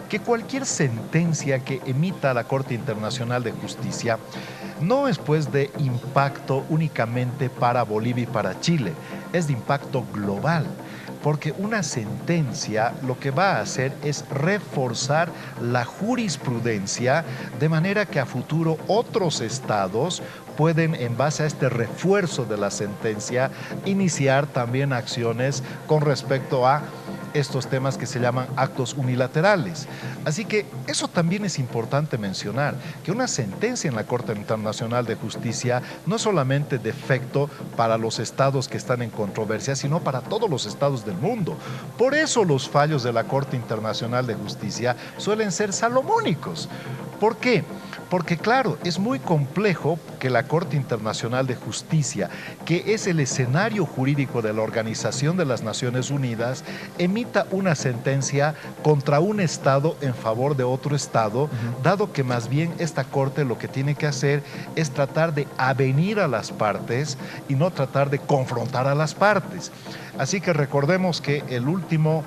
que cualquier sentencia que emita la Corte Internacional de Justicia no es pues de impacto únicamente para Bolivia y para Chile, es de impacto global. Porque una sentencia lo que va a hacer es reforzar la jurisprudencia de manera que a futuro otros estados pueden, en base a este refuerzo de la sentencia, iniciar también acciones con respecto a estos temas que se llaman actos unilaterales. Así que eso también es importante mencionar, que una sentencia en la Corte Internacional de Justicia no es solamente de efecto para los estados que están en controversia, sino para todos los estados del mundo. Por eso los fallos de la Corte Internacional de Justicia suelen ser salomónicos. ¿Por qué? Porque claro, es muy complejo que la Corte Internacional de Justicia, que es el escenario jurídico de la Organización de las Naciones Unidas, emita una sentencia contra un Estado en favor de otro Estado, dado que más bien esta Corte lo que tiene que hacer es tratar de avenir a las partes y no tratar de confrontar a las partes. Así que recordemos que el último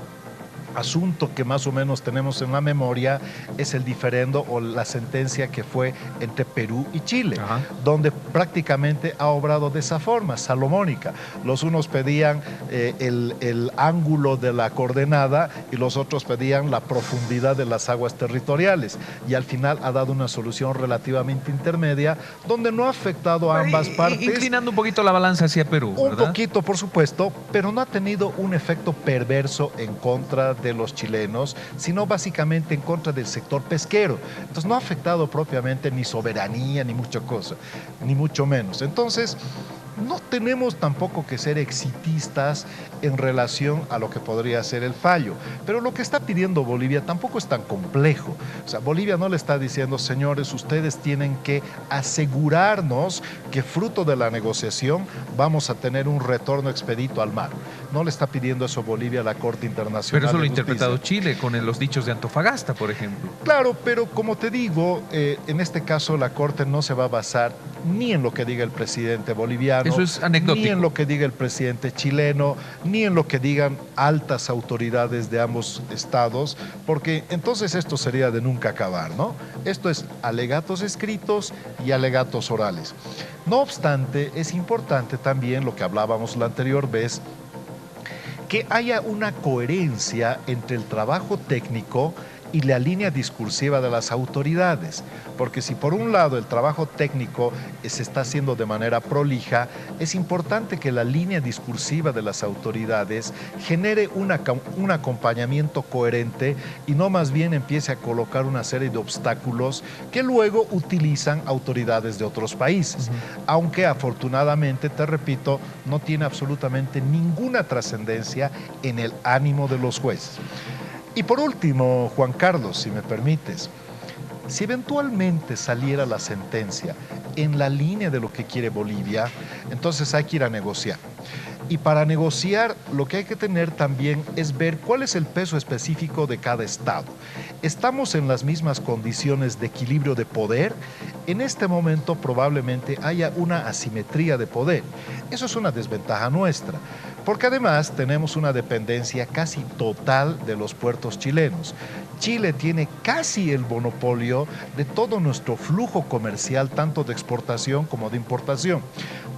asunto que más o menos tenemos en la memoria es el diferendo o la sentencia que fue entre Perú y Chile, donde prácticamente ha obrado de esa forma, salomónica. Los unos pedían el ángulo de la coordenada y los otros pedían la profundidad de las aguas territoriales, y al final ha dado una solución relativamente intermedia donde no ha afectado a ambas partes. Inclinando un poquito la balanza hacia Perú, ¿verdad? Un poquito, por supuesto, pero no ha tenido un efecto perverso en contra de los chilenos, sino básicamente en contra del sector pesquero. Entonces no ha afectado propiamente ni soberanía, ni mucha cosa, ni mucho menos. Entonces, no tenemos tampoco que ser exitistas en relación a lo que podría ser el fallo, pero lo que está pidiendo Bolivia tampoco es tan complejo. O sea, Bolivia no le está diciendo, señores, ustedes tienen que asegurarnos que fruto de la negociación vamos a tener un retorno expedito al mar. No le está pidiendo eso Bolivia a la Corte Internacional Pero eso de lo ha Justicia. interpretado Chile con los dichos de Antofagasta, por ejemplo. Claro, pero como te digo, en este caso la Corte no se va a basar ni en lo que diga el presidente boliviano, eso es anecdótico, ni en lo que diga el presidente chileno, ni en lo que digan altas autoridades de ambos estados, porque entonces esto sería de nunca acabar, ¿no? Esto es alegatos escritos y alegatos orales. No obstante, es importante también lo que hablábamos la anterior vez, que haya una coherencia entre el trabajo técnico y la línea discursiva de las autoridades, porque si por un lado el trabajo técnico se está haciendo de manera prolija, es importante que la línea discursiva de las autoridades genere un acompañamiento coherente y no más bien empiece a colocar una serie de obstáculos que luego utilizan autoridades de otros países, aunque afortunadamente, te repito, no tiene absolutamente ninguna trascendencia en el ánimo de los jueces. Y por último, Juan Carlos, si me permites, si eventualmente saliera la sentencia en la línea de lo que quiere Bolivia, entonces hay que ir a negociar. Y para negociar lo que hay que tener también es ver cuál es el peso específico de cada estado. ¿Estamos en las mismas condiciones de equilibrio de poder? En este momento probablemente haya una asimetría de poder. Eso es una desventaja nuestra, porque además tenemos una dependencia casi total de los puertos chilenos. Chile tiene casi el monopolio de todo nuestro flujo comercial, tanto de exportación como de importación.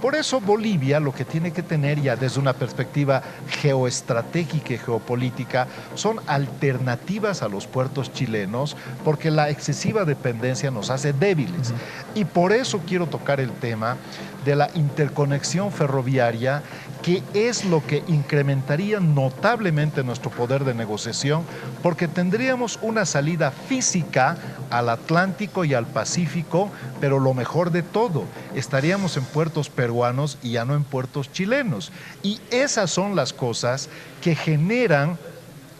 Por eso Bolivia lo que tiene que tener ya desde una perspectiva geoestratégica y geopolítica son alternativas a los puertos chilenos, porque la excesiva dependencia nos hace débiles. Y por eso quiero tocar el tema de la interconexión ferroviaria, que es lo que incrementaría notablemente nuestro poder de negociación, porque tendríamos una salida física al Atlántico y al Pacífico, pero lo mejor de todo, estaríamos en puertos peruanos y ya no en puertos chilenos. Y esas son las cosas que generan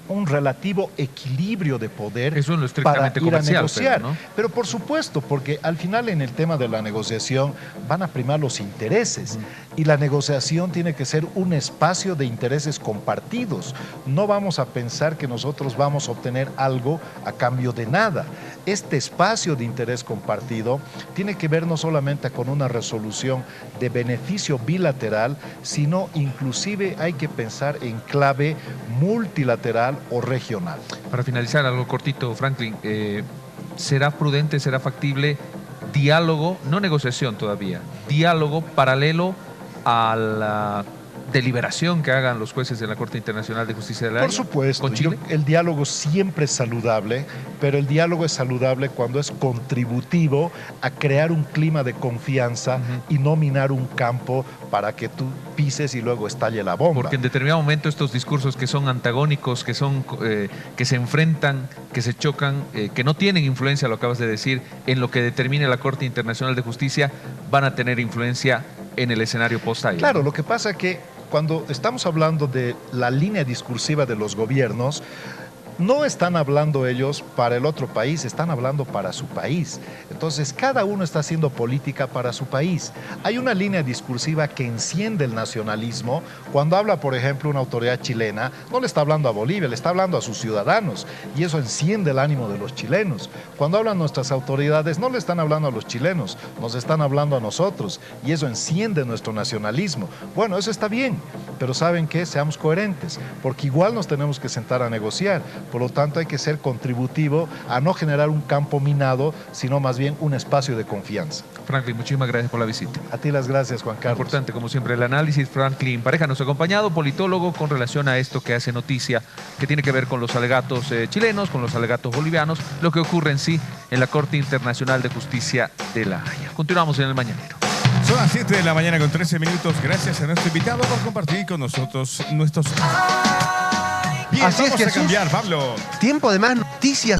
un relativo equilibrio de poder. Eso es lo para estrictamente ir a comercial, negociar. pero, ¿no? Pero por supuesto, porque al final en el tema de la negociación van a primar los intereses. Y la negociación tiene que ser un espacio de intereses compartidos. No vamos a pensar que nosotros vamos a obtener algo a cambio de nada. Este espacio de interés compartido tiene que ver no solamente con una resolución de beneficio bilateral, sino inclusive hay que pensar en clave multilateral o regional. Para finalizar, algo cortito, Franklin, ¿será prudente, será factible diálogo, no negociación todavía, diálogo paralelo a la deliberación que hagan los jueces de la Corte Internacional de Justicia de la Haya? Por supuesto, ¿Con Chile? el diálogo siempre es saludable, pero el diálogo es saludable cuando es contributivo a crear un clima de confianza y no minar un campo para que tú pises y luego estalle la bomba. Porque en determinado momento estos discursos que son antagónicos, que se enfrentan, que se chocan, que no tienen influencia, lo acabas de decir, en lo que determine la Corte Internacional de Justicia, van a tener influencia en el escenario post-Haya. Claro, lo que pasa es que cuando estamos hablando de la línea discursiva de los gobiernos, no están hablando ellos para el otro país, están hablando para su país. Entonces, cada uno está haciendo política para su país. Hay una línea discursiva que enciende el nacionalismo. Cuando habla, por ejemplo, una autoridad chilena, no le está hablando a Bolivia, le está hablando a sus ciudadanos. Y eso enciende el ánimo de los chilenos. Cuando hablan nuestras autoridades, no le están hablando a los chilenos, nos están hablando a nosotros. Y eso enciende nuestro nacionalismo. Bueno, eso está bien, pero ¿saben qué? Seamos coherentes, porque igual nos tenemos que sentar a negociar. Por lo tanto, hay que ser contributivo a no generar un campo minado, sino más bien un espacio de confianza. Franklin, muchísimas gracias por la visita. A ti las gracias, Juan Carlos. Importante, como siempre, el análisis. Franklin Pareja nos ha acompañado, politólogo, con relación a esto que hace noticia, que tiene que ver con los alegatos chilenos, con los alegatos bolivianos, lo que ocurre en sí en la Corte Internacional de Justicia de la Haya. Continuamos en el Mañanero. Son las 7 de la mañana con 13 minutos. Gracias a nuestro invitado por compartir con nosotros nuestros... Bien, Así es, vamos a Jesús. cambiar, Pablo. Tiempo de más noticias.